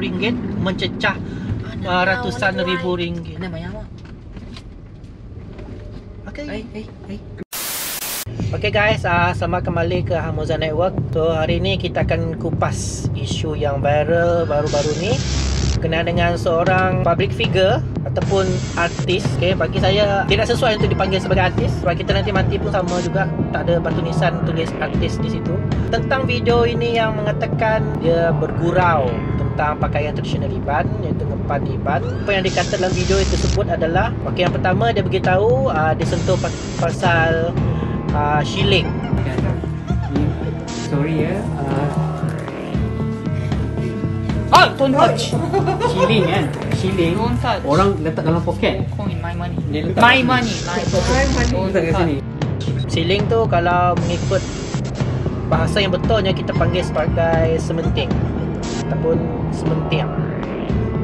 RM1000 mencecah ratusan ribu ringgit. Okay guys, selamat kembali ke Hamoza Network. So hari ni kita akan kupas isu yang viral baru-baru ni berkenaan dengan seorang public figure ataupun artis. Okay, bagi saya tidak sesuai untuk dipanggil sebagai artis. Sebab kita nanti mati pun sama juga, tak ada batu nisan tulis artis di situ. Tentang video ini yang mengatakan dia bergurau tentang pakaian tradisional Iban, iaitu ngepan Iban. Apa yang dikata dalam video itu tersebut adalah, okay, yang pertama dia beritahu dia sentuh pasal shilling. Sorry ya. Don't touch. Shilling kan. Shilling. Don't touch. Orang letak dalam poket. Coin, my money. Dia letak My money. Don't letak kat sini. Shilling tu kalau mengikut bahasa yang betulnya kita panggil sebagai sementing ataupun sementiang.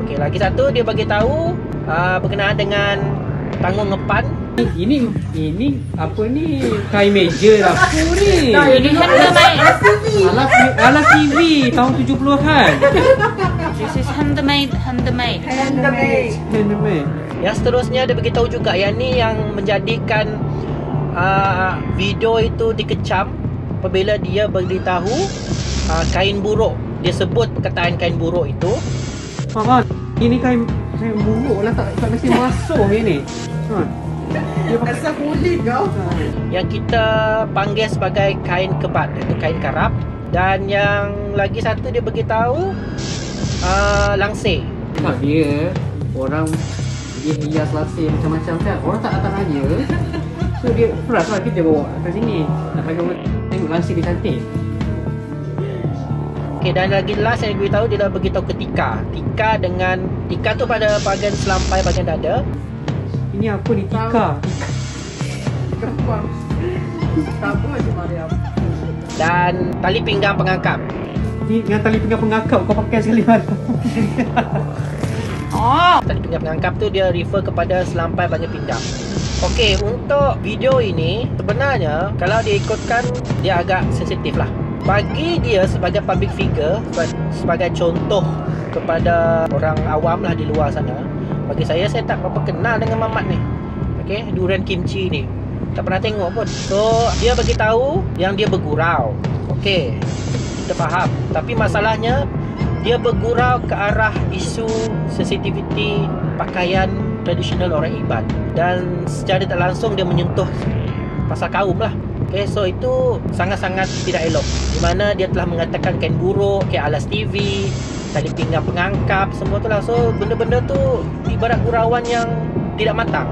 Okey, lagi satu dia bagi tahu berkenaan dengan tanggung ngepan. Ini apa ni? Kain meja dapur ni. Ini handmade. Ala TV tahun 70-an. This is handmade. Yang seterusnya dia beritahu juga yang ni yang menjadikan video itu dikecam apabila dia beritahu kain buruk. Dia sebut perkataan kain buruk itu. Ini kain buruk lah, tak mesti masuk ni. Dia pasal kulit kau. Yang kita panggil sebagai kain kebat, iaitu kain karap. Dan yang lagi satu dia beritahu langsir. Tak dia orang dia hias langsir macam-macam kan. Orang tak datang raya. So dia peras lah kita bawa kat sini. Nak bagi orang tengok langsir dia cantik. Okey, dan lagi last yang beritahu dia dah beritahu ke Tika. Tika tu pada bahagian selampai, bahagian dada. Ini apa ni? Tika. Dan tali pinggang pengangkap. Ni dengan tali pinggang pengangkap kau pakai sekali malam. Tali pinggang pengangkap tu dia refer kepada selampai bahagian pinggang. Okey, untuk video ini sebenarnya kalau dia ikutkan dia agak sensitif lah. Bagi dia sebagai public figure, sebagai contoh kepada orang awam lah di luar sana, bagi saya tak berapa kenal dengan mamat ni. Okey, durian kimchi ni tak pernah tengok pun. So dia bagi tahu yang dia bergurau. Okey, kita faham. Tapi masalahnya dia bergurau ke arah isu sensitiviti pakaian tradisional orang Iban, dan secara tak langsung dia menyentuh pasal kaum lah. Okay, so itu sangat-sangat tidak elok, di mana dia telah mengatakan kain buruk, alas TV, tali pinggang pengangkap, semua tu lah. So benda-benda tu ibarat gurauan yang tidak matang.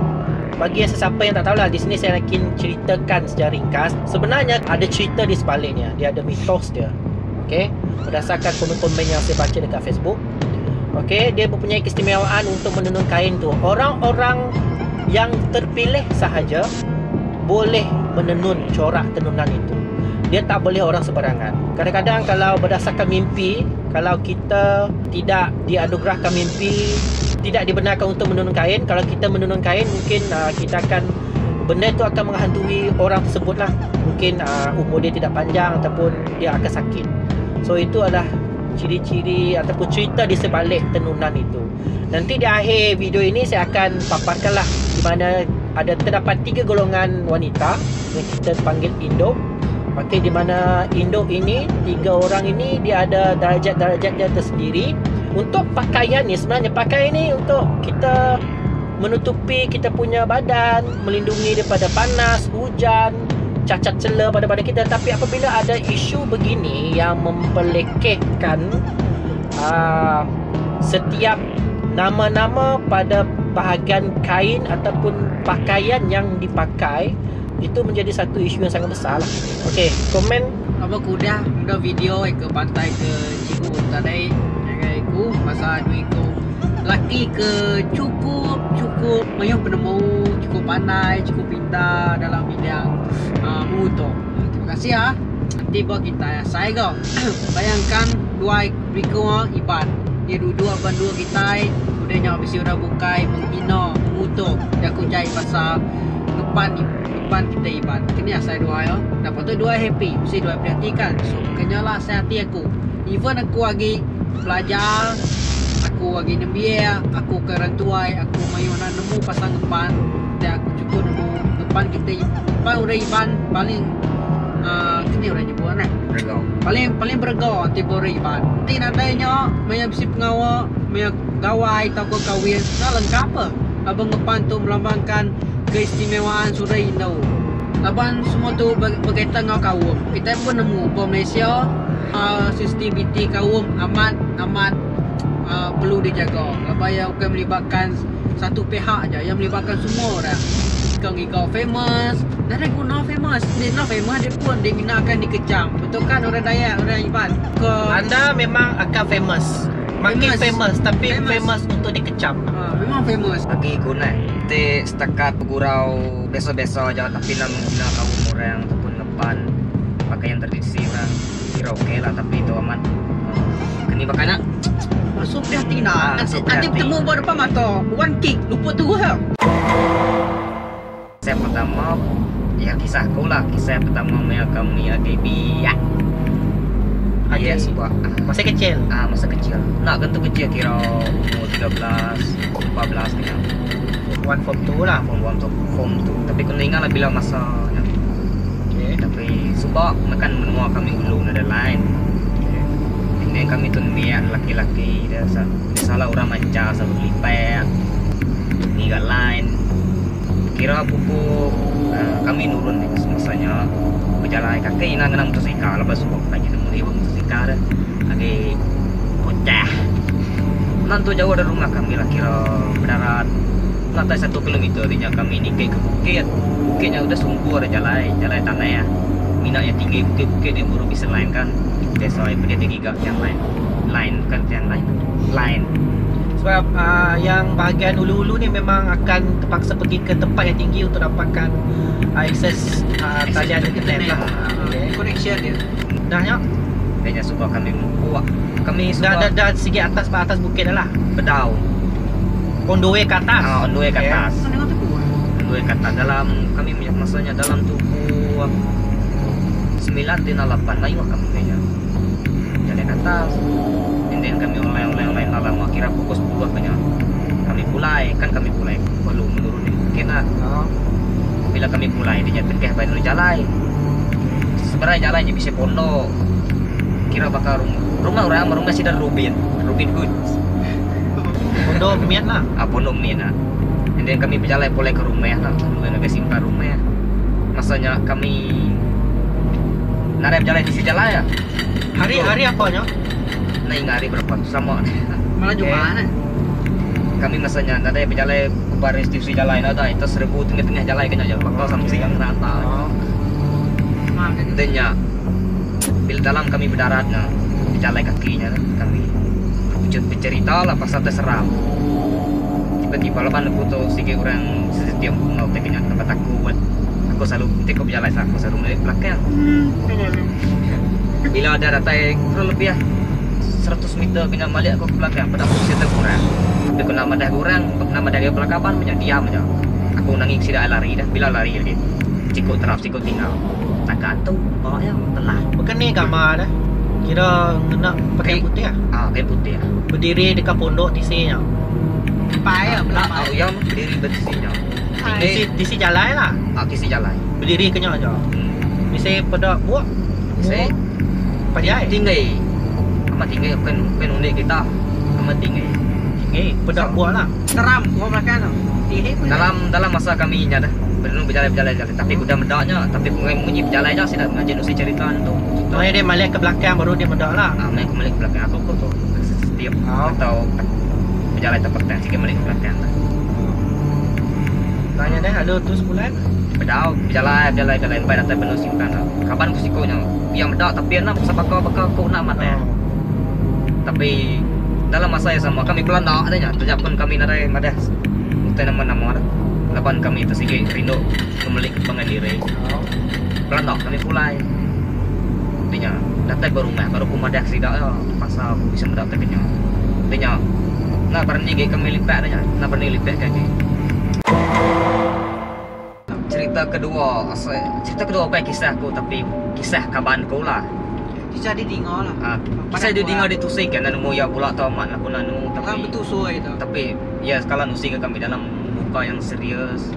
Bagi sesiapa yang tak tahulah, di sini saya akan ceritakan secara ringkas. Sebenarnya ada cerita di sebaliknya, dia ada mitos dia. Okay, berdasarkan komen-komen yang saya baca dekat Facebook. Okay, dia mempunyai keistimewaan untuk menenun kain tu. Orang-orang yang terpilih sahaja boleh menenun corak tenunan itu. Dia tak boleh orang sebarangan. Kadang-kadang kalau berdasarkan mimpi, kalau kita tidak dianugerahkan mimpi, tidak dibenarkan untuk menenun kain, kalau kita menenun kain, mungkin kita akan, benda itu akan menghantui orang tersebut lah. Mungkin umur dia tidak panjang ataupun dia akan sakit. So itu adalah ciri-ciri ataupun cerita di sebalik tenunan itu. Nanti di akhir video ini saya akan paparkanlah di mana terdapat 3 golongan wanita yang kita panggil induk. Okey, di mana induk ini, 3 orang ini dia ada darjat-darjat dia tersendiri. Untuk pakaian ni, sebenarnya pakaian ni untuk kita menutupi kita punya badan, melindungi daripada panas, hujan, cacat cela pada badan kita. Tapi apabila ada isu begini yang mempelekehkan setiap nama-nama pada bahagian kain ataupun pakaian yang dipakai, itu menjadi satu isu yang sangat besar lah. Okey, komen Apa kuda video ke pantai ke Cigu tadi aku masa duit ku laki ke cukup mayuh penemu, cukup pandai, cukup pintar dalam bidang motor. Terima kasih ya. Nanti buat kita saya kau bayangkan dua biko Iban dia dua bandua kita udahnya habis sudah bukai menghina motor dia aku jahit pasal depan kita Iban. Kini saya dua ya. Dapat tu dua happy, mesti dua perhatikan. So kenyalah saya hati aku. Even aku lagi belajar aku lagi nembiak, aku ke rantuai, aku mayu nak nemu pasang ngepan, dan aku cukup nemu ngepan kita ngepan udah iban paling kini udah nyebut kan? Regau. Paling bergau tiba udah iban. Nanti nadanya maya besi pengawal, maya gawai atau ke kawin, nah lengkap apa? Abang ngepan tu melambangkan keistimewaan Surah Indo. Laban semua tu berkaitan dengan kaum. Kita pun nemu bahawa Malaysia sensitiviti kaum amat perlu dijaga. Lepas yang bukan melibatkan satu pihak aja, yang melibatkan semua orang. Kau famous, dan dia guna famous. Dia nak famous, dia pun dia akan dikecam. Betul kan orang Dayak, orang Iban? Anda memang akan famous. Makin famous tapi famous untuk dikecam. Memang famous. Bagi guna Te setakat bergurau besok-besok aja, tapi nak menghina kaum orang ataupun ngepan pakaian tradisi orang kira okey lah, tapi itu amat kini bakana Masuk hati nak. Nanti bertemu baru depan mata. One kick, lupa tu ha. Saya pertama ya kisahku lah, kisah pertama yang kami ADB ya. Ya sebuah Masih kecil. masa kecil. Nak tentu kecil kira umur 13, 14 kena. One form 2 lah. Form 2. Tapi kena ingat lah bila masa ya. Okay. Tapi sebab makan menua kami ulu ada lain. Ini kami tu niat laki-laki dia salah orang manca selalu lipat. Ni gak lain. Kira pupuk kami nurun ni masanya berjalan kaki nak kena motosikal lepas sebab lagi temu ibu motosikal dah. Lagi pecah. Nanti jauh dari rumah kami lah kira berdarat lantai 1 kilometer dia kami ni ke bukit. Bukitnya udah sungguh ada jalan tanah ya. Minaknya tinggi bukit-bukit dia baru bisa lain kan. Biasa dia tinggi gak yang lain kan yang lain. Sebab yang bahagian ulu-ulu ni memang akan terpaksa pergi ke tempat yang tinggi untuk dapatkan akses talian internet lah. Connection dia. Dah ya? Dia suka kami buat. Kami suka Dah segi atas bukit dah lah. bedau. On the way ke atas. On the way ke atas. Mana kau tu? On the way ke atas dalam kami punya masanya dalam tubuh 9 dan 8 layu kami punya. Jalan ke atas. Dan kami online dalam akhirnya pukul 10 punya. Kami mulai perlu menuruni bukit lah. Bila kami mulai dia tengah baru jalan. Sebenarnya jalannya bisa pondok. Kira bakal rumah sih dari Robin Goods. Pondok Miat lah. Pondok Miat lah. Dan kami berjalan boleh ke rumah lah. Lalu nak simpan rumah. Masanya kami nak berjalan di sini jalan ya. Hari apanya? Nah ingat hari berapa? Sama. Malah Jumat. Kami masanya nak berjalan ke baris di jalan ada itu 1000 tengah-tengah jalan kan aja. Bakal sampai siang rata. Denya bila dalam kami berdaratnya berjalan kakinya kami bercerita lah pas sampai seram. Tiba-tiba lepas aku tu sikit orang setiap mau teknya tempat aku selalu ketika berjalan aku selalu melihat belakang. Bila ada datai kurang lebih 100 meter kena balik aku ke belakang pada aku cerita kurang. Tapi kena madah kurang, kena madah ke belakang banyak diam aja. Aku nangis tidak lari dah. Bila lari lagi cikuk terap cikuk tinggal. Takkan tu bawanya telah. Bukan ni gambar dah. Kira nak pakai putih ah. Kain putih ah. Berdiri dekat pondok TC-nya. Payah belakang. Yang berdiri berdisinya. TC jalan lah. Kisi jalan. Berdiri kenyang aja. Mesti pada buat. Saya Pajai. tinggi. Amat tinggi bukan unik kita. Amat tinggi. Pada buat lah. Seram gua belakang tu. Dalam masa kami nya dah belum berjalan tapi kuda medaknya tapi bunyi berjalan aja sih dah ngaji nusi cerita tu. Soalnya dia balik ke belakang baru dia mendak lah. Main kembali ke belakang aku tu setiap atau berjalan tempat dan sikit balik ke belakang dah. Tanya dah lalu terus bulan. Bedau berjalan sampai datang penuh simpan. Kapan ku sikonya biar medak tapi nak sabaka aku nak mata. Tapi dalam masa yang sama kami pelanda adanya terjapun kami narai madah untuk nama-nama lapan kami tersikit rindu kembali ke pengandiri pelanda kami pulai artinya datang ke rumah baru aku madah sidak ya pasal aku bisa mendak terkenya artinya nak berani kami lipat adanya nak berani lipat kaki cerita kedua apa kisahku tapi kisah kabanku lah Kisah dia dengar lah. Saya dia dengar ditusik kan nanu ya pula tamat aku nanu Orang tapi betul suai tu. tapi ya sekala nusik kami dalam muka yang serius.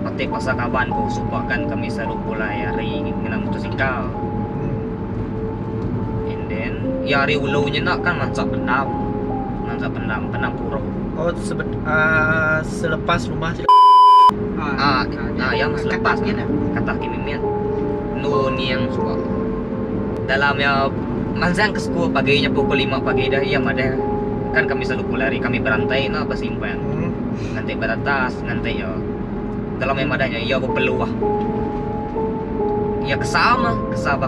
Pati pasal kawan ko supakan kami saru pulai hari dengan motosikal. And then ya hari ulunya nak kan masak pendam puro. Oh, selepas rumah Yang selepas dia dah. kata kimimin nu ni yang suka dalamnya manzang ke sekolah paginya pukul 5 pagi dah ya ada kan kami selalu pulari kami berantai na bersimpan nanti beratas nanti ya dalam yang madanya ya aku peluah ya kesama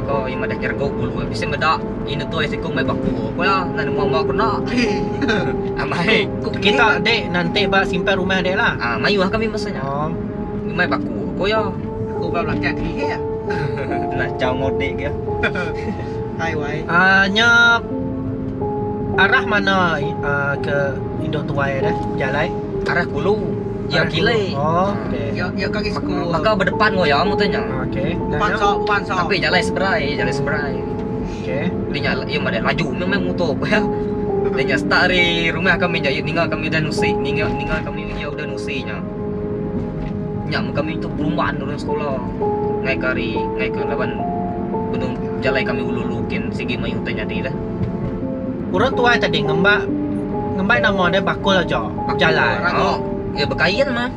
kau yang madah kira kau puluh bisa medak ini tu isi kau mai baku apa lah nan mau kena amai kita dek nanti ba simpan rumah dek lah. mayuah kami masanya Oh, mai baku kau ya Aku belakang ni ya. nah jauh modek ya Hai wai. nya arah mana ke Indo Tuai dah jalan? arah Kulu ya Arah gile Kulu. Oh, okey. Ya kaki sekolah. maka berdepan kau ya mutanya Okey. Pan so. tapi jalan seberai Okey. dia nyala ya ada laju memang motor ya dia nya start dari rumah kami jadi tinggal kami dan nusi tinggal kami ya udah nusinya nya kami itu perumahan orang sekolah ngai ke lawan gunung jalan kami ululukin segi mayu tanya dia dah Orang tua tadi ngembak nama dia bakul aja jalan. oh ya berkain mah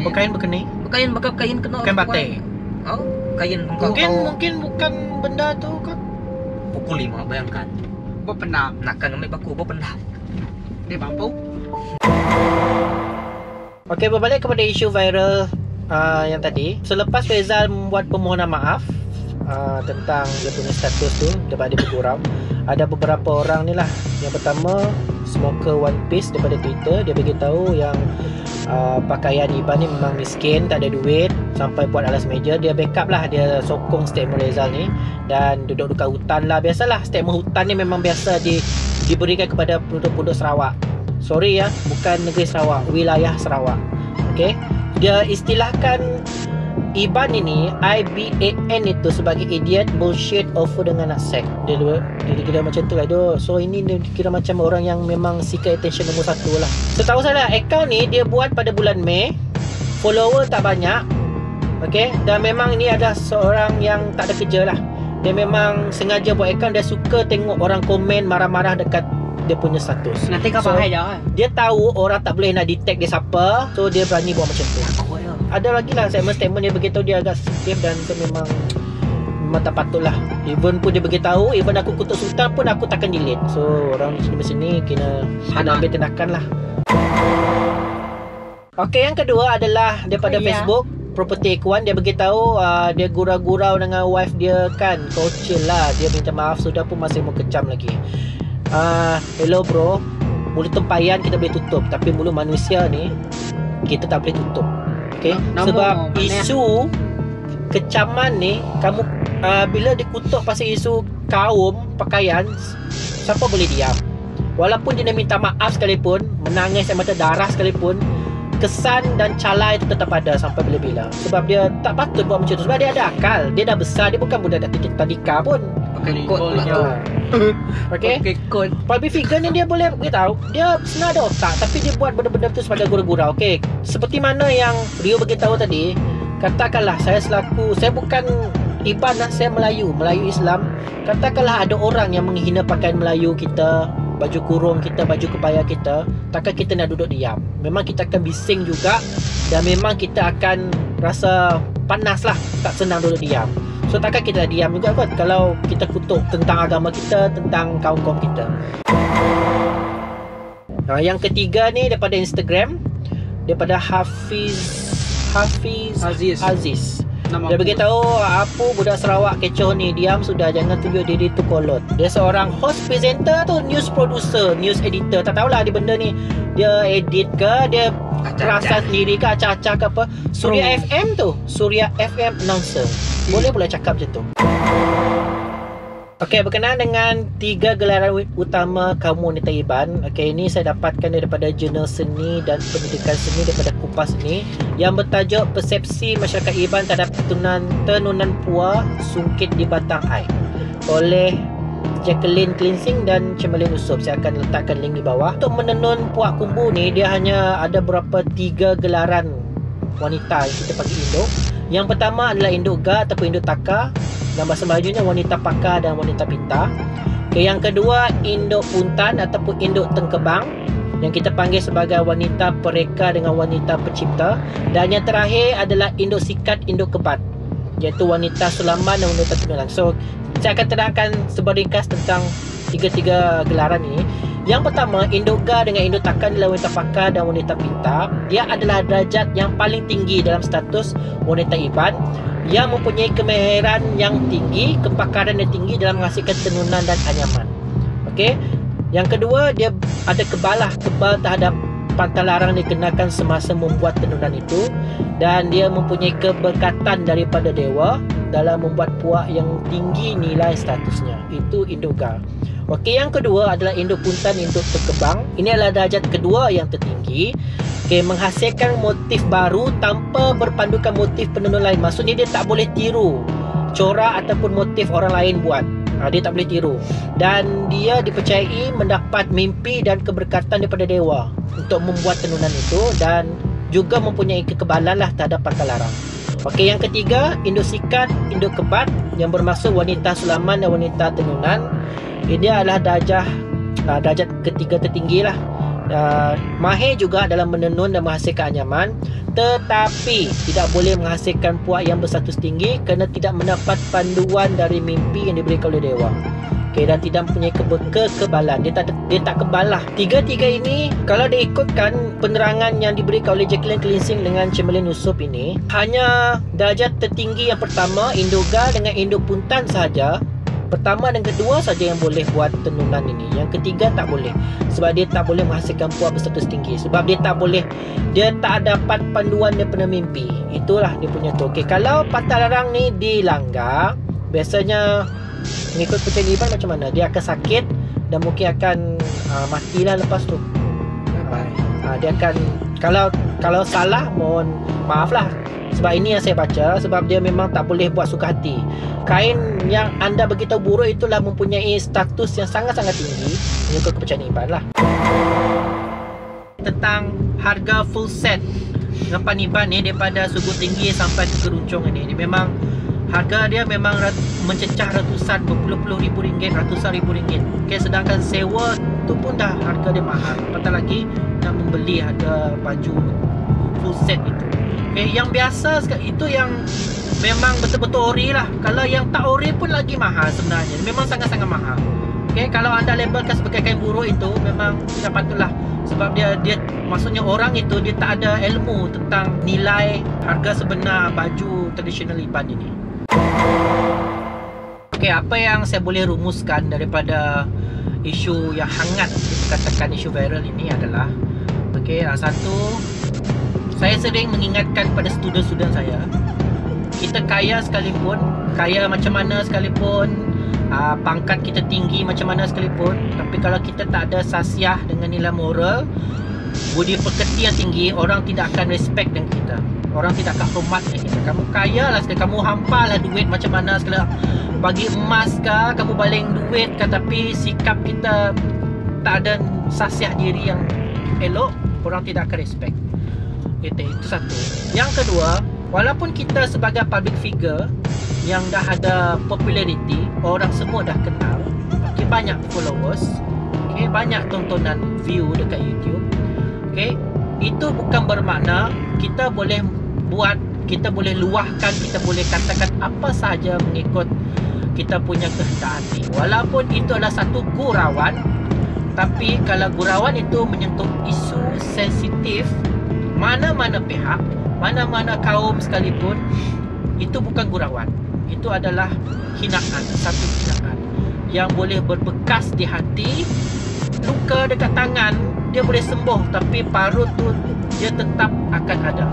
Berkain berkeni. bakal kain kena Kain batik. oh kain Mungkin bukan benda tu kan. pukul 5 bayangkan Buat pendam. nakkan kami baku pendam Dia mampu. Okey, berbalik kepada isu viral yang tadi. Selepas Faizal membuat permohonan maaf tentang dia punya status tu daripada bergurau, ada beberapa orang ni lah. Yang pertama, smoker One Piece daripada Twitter, dia beritahu yang pakaian Iban ni memang miskin, tak ada duit, sampai buat alas meja. Dia backup lah, dia sokong statement Faizal ni dan duduk dekat hutan lah. Biasalah, statement hutan ni memang biasa diberikan kepada penduduk-penduduk Sarawak. Sorry ya, bukan negeri Sarawak, wilayah Sarawak. Okey. Dia istilahkan Iban ini, IBAN itu sebagai idiot, bullshit, over dengan naksek. Dia kira macam tu lah. So ini dia kira macam orang yang memang seeker attention nombor 1 lah. Setahu saya, akaun ni dia buat pada bulan Mei. Follower tak banyak. Okay. Dan memang ini ada seorang yang tak ada kerja lah. Dia memang sengaja buat akaun. Dia suka tengok orang komen marah-marah dekat dia punya status. Nanti kau pakai dah. Dia tahu orang tak boleh nak detect dia siapa, so dia berani buat macam tu. Ada lagi lah statement dia beritahu dia agak sensitif dan itu memang tak patut lah. Even pun dia beritahu, even aku kutuk sultan pun aku takkan delete. So orang di sini kena ambil tindakan lah. Okey, yang kedua adalah daripada Facebook Property Ekuan. Dia beritahu dia gurau-gurau dengan wife dia kan. Kau chill lah. Dia minta maaf, sudah pun masih mau kecam lagi. Hello bro, mulut tempayan kita boleh tutup, tapi mulut manusia ni kita tak boleh tutup. Okay? Sebab isu kecaman ni, kamu bila dikutuk pasal isu kaum, pakaian, siapa boleh diam? Walaupun dia minta maaf sekalipun, menangis air mata darah sekalipun, kesan dan calai itu tetap ada sampai bila-bila. Sebab dia tak patut buat macam tu. Sebab dia ada akal, dia dah besar, dia bukan budak tadika pun. pakai kod pula tu. Okay. Pakai kod. Public figure ni dia boleh beritahu, dia sebenarnya ada otak, tapi dia buat benda-benda tu sebagai gurau-gurau. Okay. Seperti mana yang Rio beritahu tadi, katakanlah saya bukan Iban lah, saya Melayu Islam. Katakanlah ada orang yang menghina pakaian Melayu kita, baju kurung kita, baju kebaya kita, takkan kita nak duduk diam. Memang kita akan bising juga, dan memang kita akan rasa panas lah, tak senang duduk diam. So takkan kita diam juga kot kalau kita kutuk tentang agama kita, tentang kaum-kaum kita. Nah, yang ketiga ni daripada Instagram, daripada Hafiz Aziz. Dia beritahu, apa budak Sarawak kecoh ni, diam sudah, jangan tunjuk diri tu kolot. Dia seorang host presenter tu, news producer, news editor, tak tahulah dia benda ni dia edit ke, dia rasa sendiri ke, acah-acah ke apa. Suria FM tu, Suria FM announcer, boleh pula cakap macam tu. Okey, berkenaan dengan 3 gelaran utama kaum wanita Iban. Okey, ini saya dapatkan daripada Jurnal Seni dan Pendidikan Seni daripada KUP lepas ni yang bertajuk Persepsi Masyarakat Iban Terhadap Tenunan Puak Sungkit di Batang Air oleh Jacqueline Klinsing dan Cemerlin Yusof. Saya akan letakkan link di bawah. Untuk menenun puak kumbu ni, dia hanya ada berapa 3 gelaran wanita yang kita panggil induk. Yang pertama adalah induk ga ataupun induk taka. Dalam bahasa Melayunya wanita pakar dan wanita pintar. Yang kedua induk puntan ataupun induk tengkebang yang kita panggil sebagai wanita pereka dengan wanita pencipta. Dan yang terakhir adalah induk sikat, induk kebat, iaitu wanita sulaman dan wanita tenunan. So saya akan terangkan seberingkas tentang tiga gelaran ini. Yang pertama, induk ga dengan induk takan adalah wanita pakar dan wanita pintar. Dia adalah derajat yang paling tinggi dalam status wanita iban yang mempunyai kemahiran yang tinggi, kepakaran yang tinggi dalam menghasilkan tenunan dan anyaman. Okey. Yang kedua, dia ada kebal terhadap pantalarang dikenakan semasa membuat tenunan itu, dan dia mempunyai keberkatan daripada dewa dalam membuat puak yang tinggi nilai statusnya. Itu induk ga. Okey, yang kedua adalah induk puntan, induk terkebang. Ini adalah darjat kedua yang tertinggi. Okey, menghasilkan motif baru tanpa berpandukan motif penenun lain. Maksudnya dia tak boleh tiru corak ataupun motif orang lain buat. Dia tak boleh tiru. Dan dia dipercayai mendapat mimpi dan keberkatan daripada dewa untuk membuat tenunan itu, dan juga mempunyai kekebalan lah terhadap pantalarang. Okey, yang ketiga induk sikat, induk kebat yang bermaksud wanita sulaman dan wanita tenunan. Ini adalah darjat ketiga tertinggi lah. Mahir juga dalam menenun dan menghasilkan anyaman, tetapi tidak boleh menghasilkan puak yang berstatus tinggi kerana tidak mendapat panduan dari mimpi yang diberikan oleh dewa. Okey, dan tidak mempunyai kekebalan. Dia tak kebal lah. Tiga-tiga ini kalau diikutkan penerangan yang diberikan oleh Jacqueline Klinsing dengan Cemerlin Yusof ini, hanya darjat tertinggi yang pertama induk ga dengan induk puntan sahaja, pertama dan kedua saja yang boleh buat tenunan ini. Yang ketiga tak boleh, sebab dia tak boleh menghasilkan puak berstatus tinggi, sebab dia tak dapat panduan daripada mimpi. Itulah dia punya tu. Okey, kalau pantalarang ni dilanggar, biasanya mengikut percayaan iban macam mana, dia akan sakit dan mungkin akan matilah lepas tu. Dia akan, kalau salah mohon maaf lah, sebab ini yang saya baca, sebab dia memang tak boleh buat suka hati. Kain yang anda beritahu buruk itulah mempunyai status yang sangat-sangat tinggi mengikut kepercayaan iban lah. Tentang harga full set dengan paniban ni, daripada suku tinggi sampai ke keruncung ini memang harga dia memang mencecah ratusan, berpuluh-puluh ribu ringgit, ratusan ribu ringgit. Okay, sedangkan sewa tu pun dah harga dia mahal, apatah lagi nak membeli harga baju full set itu. Okay, yang biasa itu yang memang betul-betul ori lah. Kalau yang tak ori pun lagi mahal sebenarnya. Memang sangat-sangat mahal. Okay, kalau anda labelkan sebagai kain buruh itu memang tidak patutlah. Sebab dia maksudnya orang itu dia tak ada ilmu tentang nilai harga sebenar baju tradisional iban ini. Okay, apa yang saya boleh rumuskan daripada isu yang hangat dikatakan isu viral ini adalah, okay, satu, saya sering mengingatkan pada student-student saya, kita kaya sekalipun, kaya macam mana sekalipun, pangkat kita tinggi macam mana sekalipun, tapi kalau kita tak ada sasiah dengan nilai moral, budi pekerti yang tinggi, orang tidak akan respect dengan kita. Orang tidak akan hormat dengan kita. Kamu kaya lah sekali, kamu hampal lah duit macam mana sekali, bagi emas kah, kamu baling duit kah, tapi sikap kita tak ada sasiah diri yang elok, orang tidak akan respect. Itu satu. Yang kedua, walaupun kita sebagai public figure yang dah ada populariti, orang semua dah kenal, okay, banyak followers, okay, banyak tontonan view dekat YouTube, okay, itu bukan bermakna kita boleh buat, kita boleh luahkan, kita boleh katakan apa sahaja mengikut kita punya kehendak hati. Walaupun itu adalah satu gurauan, tapi kalau gurauan itu menyentuh isu sensitif, mana-mana pihak, mana-mana kaum sekalipun, itu bukan gurauan. Itu adalah hinaan, satu hinaan yang boleh berbekas di hati. Luka dekat tangan dia boleh sembuh, tapi parut tu dia tetap akan ada.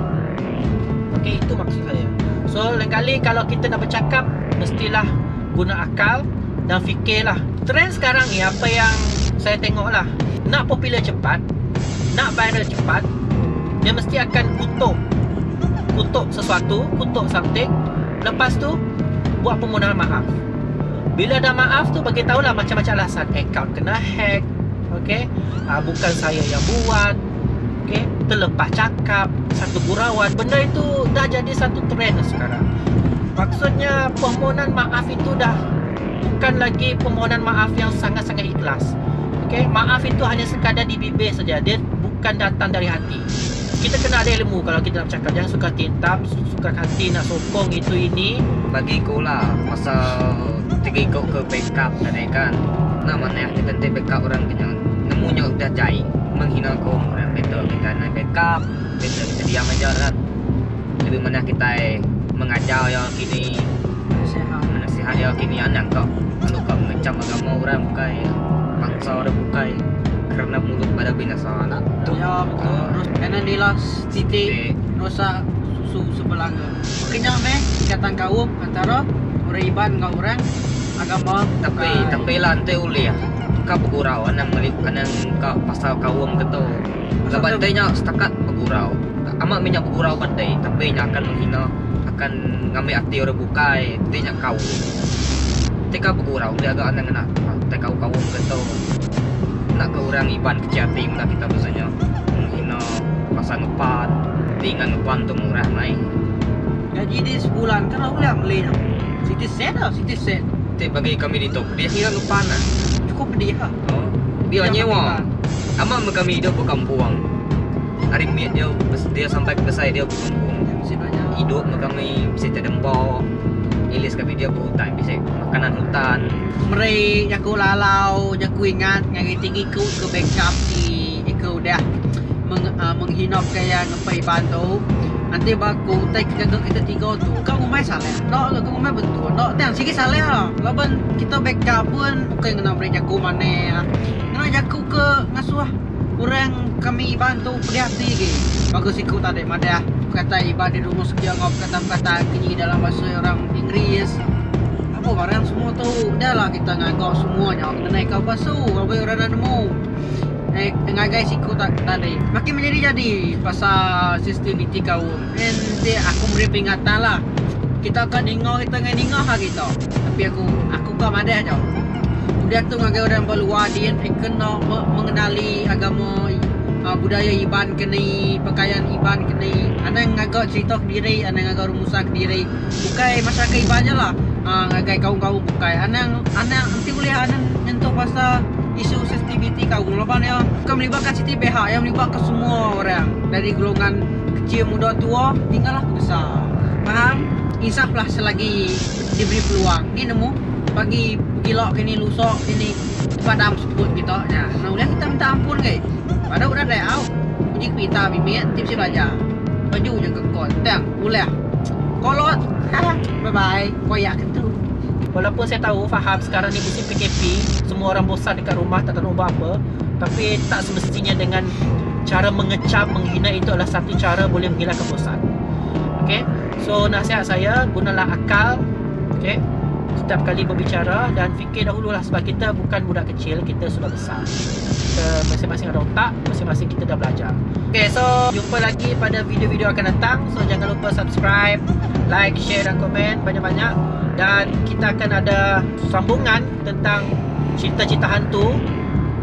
Okey, itu maksud saya. So, lain kali kalau kita nak bercakap, mestilah guna akal dan fikirlah. Trend sekarang ni, apa yang saya tengok lah, nak popular cepat, nak viral cepat, dia mesti akan kutuk sesuatu, kutuk something. Lepas tu buat permohonan maaf. Bila dah maaf tu bagi tahulah macam-macam alasan. Akaun kena hack, okey. Bukan saya yang buat, okey. Terlepas cakap, satu gurauan. Benda itu dah jadi satu trend sekarang. Maksudnya permohonan maaf itu dah bukan lagi permohonan maaf yang sangat-sangat ikhlas. Okey, maaf itu hanya sekadar di bibir saja. Dia bukan datang dari hati. Kita kena ada ilmu kalau kita nak bercakap. Jangan suka tintam, suka hati nak sokong itu ini. Bagi ku lah masa tiga kau ke backup tadi kan. Nah mana yang kita backup orang kena nemunya udah jahit menghina kau orang betul kita nak backup betul kita diam aja kan. Lebih mana kita mengajar yang kini menasihat yang kini anak kau kalau kau mengecam agama orang bukan bangsa orang bukan karena mulut pada binasa anak tu. Ya betul. Terus kanan di las titik rosak susu sebelah ke. Makanya ikatan kaum antara orang iban dengan orang agama. Tapi lantai uliah kau bergurau anak kau pasal kaum ketu. Labantainya setakat bergurau. Amat minyak bergurau pandai tapi nya akan menghina, akan ngambil hati orang bukai, dia kau. Teka bergurau dia agak anak-anak. Teka kaum ketu. Nak ke orang iban kecil hati mana kita biasanya menghina pasal ngepan, tinggal ngepan tu murah naik. Gaji di sebulan kan aku lihat beli City set lah, City set. Bagi kami di top dia kira ngepan lah. Cukup pedih lah. Oh, dia nyewa. Amat kami hidup di kampung. Hari miat dia sampai ke besar dia berkampung. Hidup kami bisa terdempau. Ilis kami dia berhutan, bisa makanan hutan. Mereka aku lalau, aku ingat ngari tinggi ku ke backup si aku dah menghinap kayak ngepai bantu. Nanti baku tak kita tiga tu. Kau umai salah. Tak, kau umai betul. Tak, tang sikit salah lah. Laban kita backup pun bukan kena beri jago mana. Kena jago ke ngasuh orang kami bantu pedih hati lagi. Bagus ikut tadi madah kata ibadah di rumah sekian ngop kata-kata kenyi dalam bahasa orang Inggris. Apa barang semua tu dah lah kita ngagak semuanya kena naik ke basu apa orang nemu. Ngagai siku tadi makin menjadi pasal sensitivity kau. And aku beri peringatan lah. Kita akan dengar kita. Tapi aku kan ada aja. Dia tu ngagai orang berluar dia kena mengenali agama budaya iban kena, pakaian iban kena. Ana ngagak cerita ke diri, ana ngagak rumusan ke diri. Bukan masyarakat iban je lah. Ngagai kaum-kaum bukan. Ana nanti boleh ana nyentuh pasal isu sensitivity kaum. Lepas ni bukan melibatkan Siti BH, yang melibatkan semua orang dari golongan kecil, muda, tua, tinggallah ke besar. Faham? Insaflah selagi diberi peluang. Ni nemu bagi gilak kini lusok kini padam sebut kita. Nah, boleh kita minta ampun ke? Pada udah dah out. Puji kita bimit tips belajar. Baju je ke kon. Tang, boleh. Kolot. Bye bye. Koyak gitu. Walaupun saya tahu, faham sekarang ni musim PKP, semua orang bosan dekat rumah, tak tahu buat apa. Tapi tak semestinya dengan cara mengecam, menghina itu adalah satu cara boleh menghilangkan bosan. Okay? So nasihat saya, gunalah akal. Okay? Setiap kali berbicara dan fikir dahululah sebab kita bukan budak kecil, kita sudah besar. Kita masing-masing ada otak, masing-masing kita dah belajar. Okay, so jumpa lagi pada video-video akan datang. So jangan lupa subscribe, like, share dan komen banyak-banyak. Dan kita akan ada sambungan tentang cerita-cerita hantu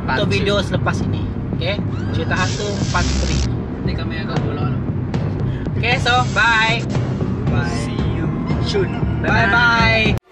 untuk video selepas ini. Okay, cerita hantu part 3. Nanti kami agak bola. Okay, so bye. Bye. See you soon. Bye bye.